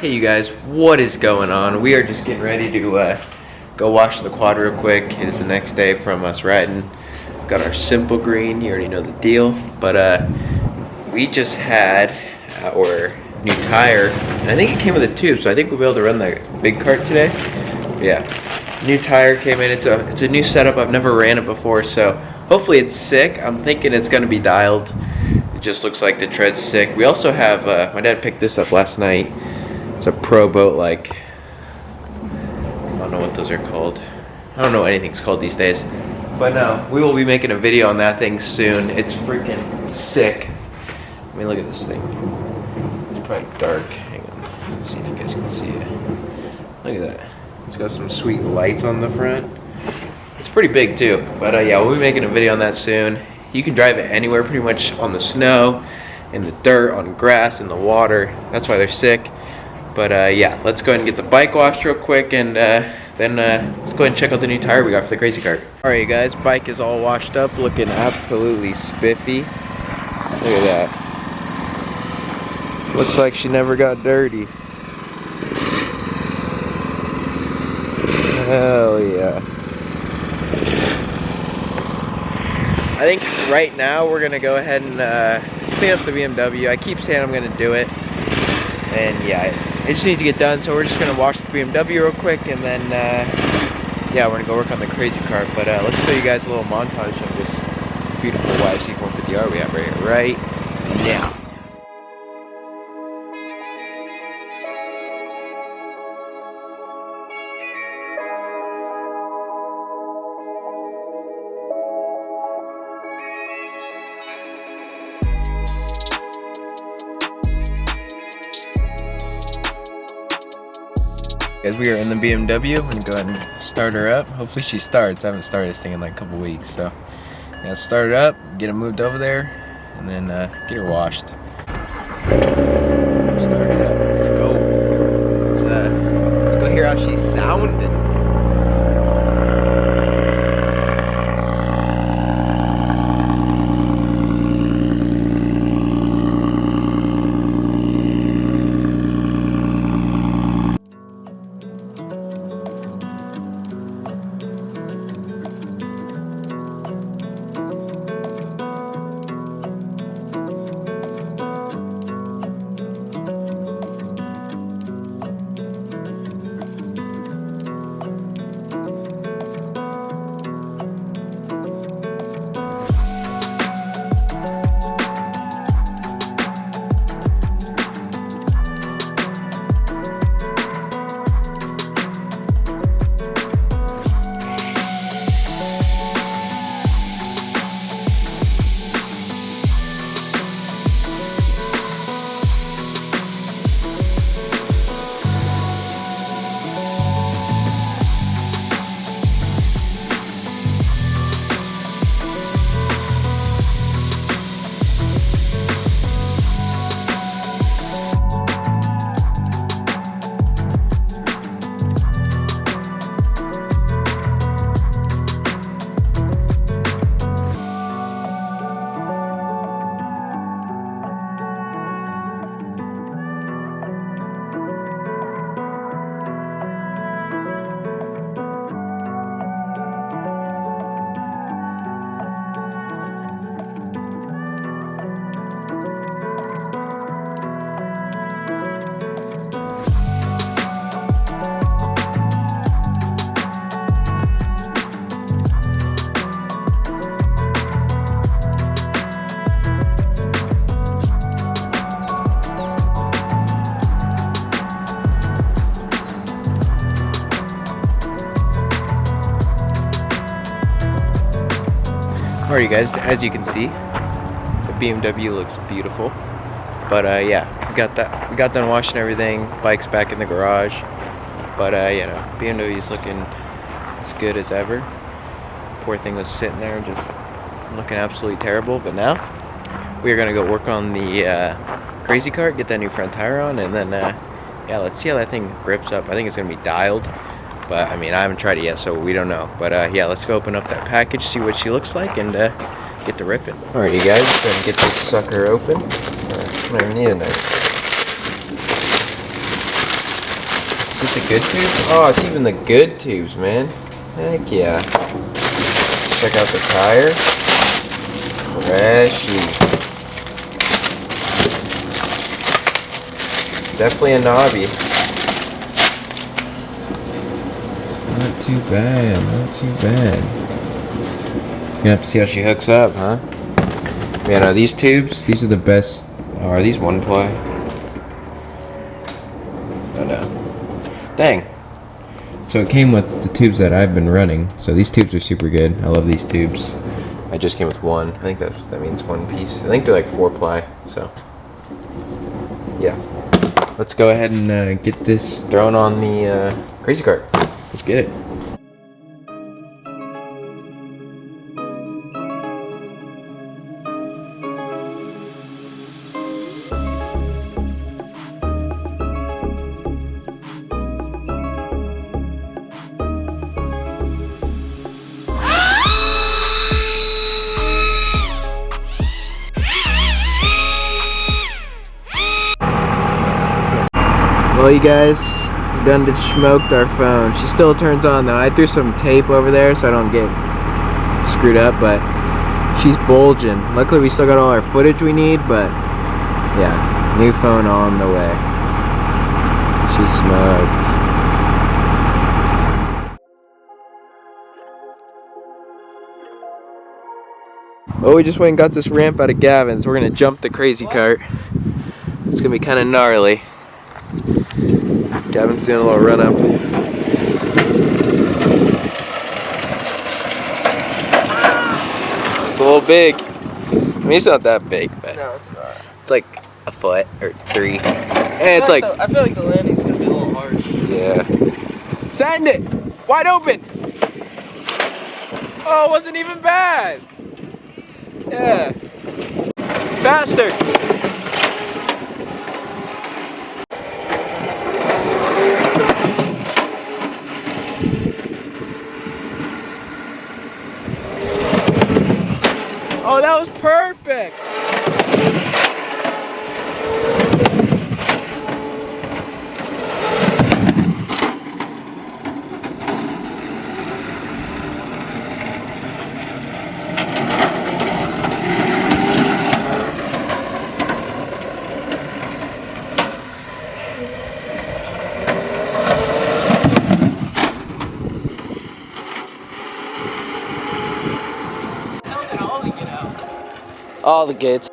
Hey you guys, what is going on? We are just getting ready to go wash the quad real quick. It is the next day from us riding. Got our simple green, you already know the deal. But we just had our new tire. And I think it came with a tube, so I think we'll be able to run the big cart today. Yeah, new tire came in. It's a new setup. I've never ran it before, so hopefully it's sick. I'm thinking it's gonna be dialed. It just looks like the tread's sick. We also have, my dad picked this up last night. It's a pro boat, like, I don't know what those are called. I don't know what anything's called these days. But no, we will be making a video on that thing soon. It's freaking sick. I mean, look at this thing. It's probably dark. Hang on, let's see if you guys can see it. Look at that. It's got some sweet lights on the front. It's pretty big too. But yeah, we'll be making a video on that soon. You can drive it anywhere, pretty much on the snow, in the dirt, on grass, in the water. That's why they're sick. But yeah, let's go ahead and get the bike washed real quick, and then let's go ahead and check out the new tire we got for the crazy cart. Alright you guys, bike is all washed up, looking absolutely spiffy. Look at that. Looks like she never got dirty. Hell yeah. I think right now we're gonna go ahead and clean up the BMW. I keep saying I'm gonna do it, and yeah, it just needs to get done. So we're just gonna wash the BMW real quick, and then yeah, we're gonna go work on the crazy cart. But let's show you guys a little montage of this beautiful YFC 450R we have right now. Guys, we are in the BMW. I'm gonna go ahead and start her up. Hopefully she starts. I haven't started this thing in like a couple weeks, so yeah, start her up, get it moved over there, and then get her washed. Start it up. Let's go. Let's go hear how she's sounding. Alright guys, as you can see, the BMW looks beautiful. But yeah, we got done washing everything. Bike's back in the garage. But you know, BMW's looking as good as ever. Poor thing was sitting there just looking absolutely terrible. But now we are gonna go work on the crazy cart, get that new front tire on, and then yeah, let's see how that thing grips up. I think it's gonna be dialed. But I mean, I haven't tried it yet, so we don't know. But yeah, let's go open up that package, see what she looks like, and get to ripping. Alright, you guys, gonna get this sucker open. I don't even need a knife. Is it the good tubes? Oh, it's even the good tubes, man. Heck yeah. Let's check out the tire. Freshy. Definitely a knobby. Not too bad, not too bad. You have to see how she hooks up, huh? Man, these tubes, these are the best. Oh, are these one ply? Oh no. Dang. So it came with the tubes that I've been running. So these tubes are super good. I love these tubes. I just came with one. I think that means one piece. I think they're like 4-ply. So yeah. Let's go ahead and get this thrown on the crazy cart. Let's get it. Well, you guys, done smoked our phone. She still turns on though. I threw some tape over there so I don't get screwed up, but she's bulging. Luckily we still got all our footage we need, but yeah, new phone on the way. She's smoked. Well, we just went and got this ramp out of Gavin's. We're gonna jump the crazy cart. It's gonna be kind of gnarly. Gavin's doing a little run up. It's a little big. I mean, it's not that big, but no, it's not. It's like a foot or 3. And it's like I feel like the landing's gonna be a little harsh. Yeah. Send it! Wide open! Oh, it wasn't even bad! Yeah. Faster! Oh, that was perfect! All the gates.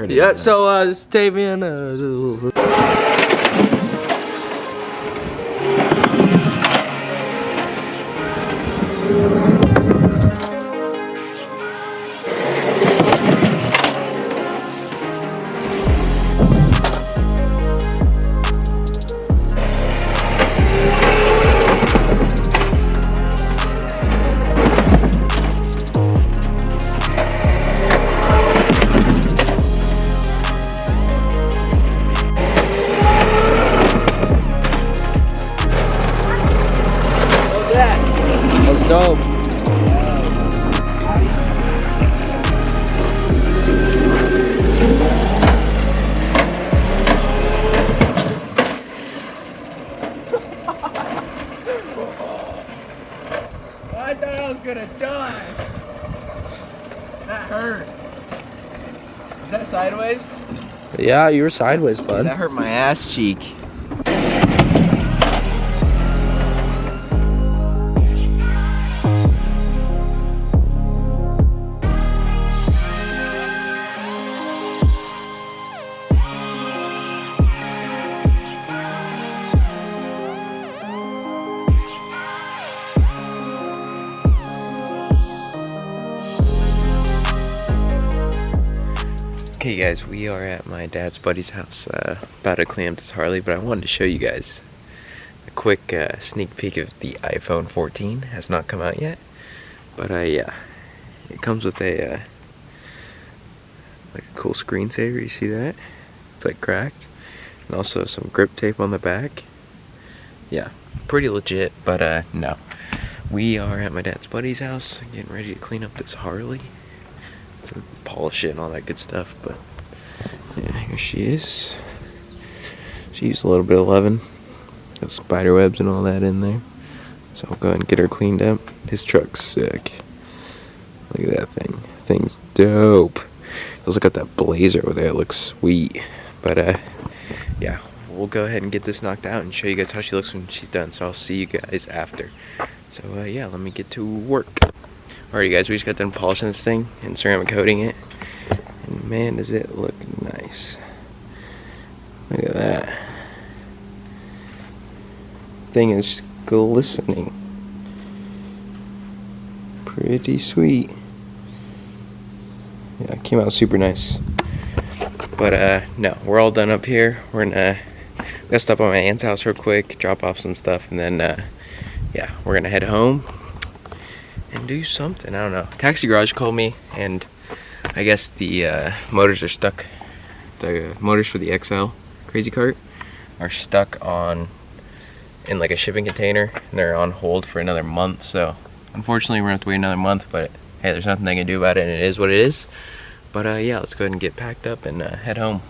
Yeah, so this is Tavian. Dope. I thought I was gonna die. That hurt. Is that sideways? Yeah, you were sideways, bud. That hurt my ass cheek. Okay guys, we are at my dad's buddy's house, about to clean up this Harley, but I wanted to show you guys a quick sneak peek of the iPhone 14. Has not come out yet, but yeah, it comes with a like a cool screensaver. You see that? It's like cracked, and also some grip tape on the back. Yeah, pretty legit, but no. We are at my dad's buddy's house, getting ready to clean up this Harley. To polish it and all that good stuff, but yeah, here she is. She used a little bit of loving. Got spider webs and all that in there. So I'll go ahead and get her cleaned up. His truck's sick. Look at that thing. Thing's dope. It also got that blazer over there. It looks sweet. But yeah, we'll go ahead and get this knocked out and show you guys how she looks when she's done. So I'll see you guys after. So yeah, let me get to work. Alrighty guys, we just got done polishing this thing and ceramic coating it, and man does it look nice. Look at that. Thing is just glistening. Pretty sweet. Yeah, it came out super nice. But no, we're all done up here. We're gonna stop by my aunt's house real quick, drop off some stuff, and then yeah, we're gonna head home and do something. I don't know. Taxi Garage called me, and I guess the motors are stuck. The motors for the XL Crazy Cart are stuck in like a shipping container, and they're on hold for another month. So unfortunately we're gonna have to wait another month, but hey, there's nothing they can do about it, and it is what it is. But yeah, let's go ahead and get packed up and head home.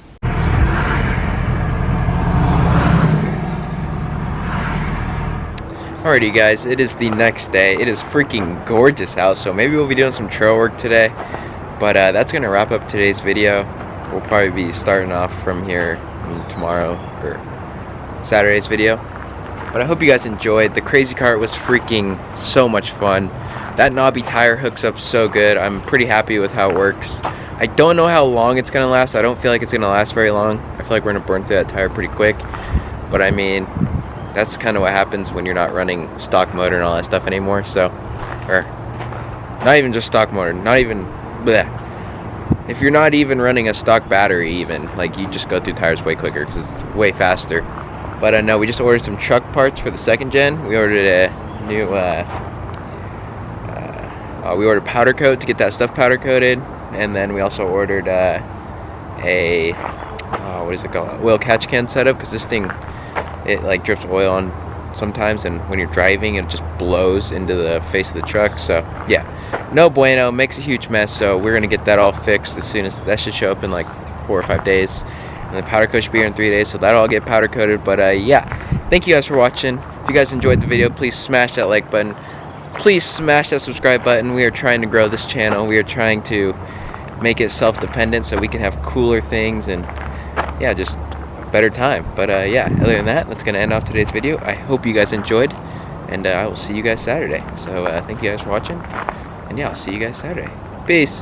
Alrighty guys, it is the next day. It is freaking gorgeous out, so maybe we'll be doing some trail work today. But that's gonna wrap up today's video. We'll probably be starting off from here tomorrow or Saturday's video. But I hope you guys enjoyed. The Crazy Cart was freaking so much fun. That knobby tire hooks up so good. I'm pretty happy with how it works. I don't know how long it's gonna last. I don't feel like it's gonna last very long. I feel like we're gonna burn through that tire pretty quick. But I mean, that's kind of what happens when you're not running stock motor and all that stuff anymore. So, or not even just stock motor, not even, bleh. If you're not even running a stock battery even, like you just go through tires way quicker because it's way faster. But I know we just ordered some truck parts for the 2nd gen. We ordered a new, we ordered powder coat to get that stuff powder coated. And then we also ordered what is it called? Oil catch can setup, because this thing, it like drips oil on sometimes, and when you're driving it just blows into the face of the truck. So yeah, no bueno, makes a huge mess. So we're gonna get that all fixed as soon as that should show up in like 4 or 5 days, and the powder coat should be here in 3 days, so that'll all get powder coated. But yeah, thank you guys for watching. If you guys enjoyed the video, please smash that like button, please smash that subscribe button. We are trying to grow this channel. We are trying to make it self-dependent so we can have cooler things and yeah, just better time. But yeah, other than that, that's gonna end off today's video. I hope you guys enjoyed, and I will see you guys Saturday. So thank you guys for watching, and yeah, I'll see you guys Saturday. Peace.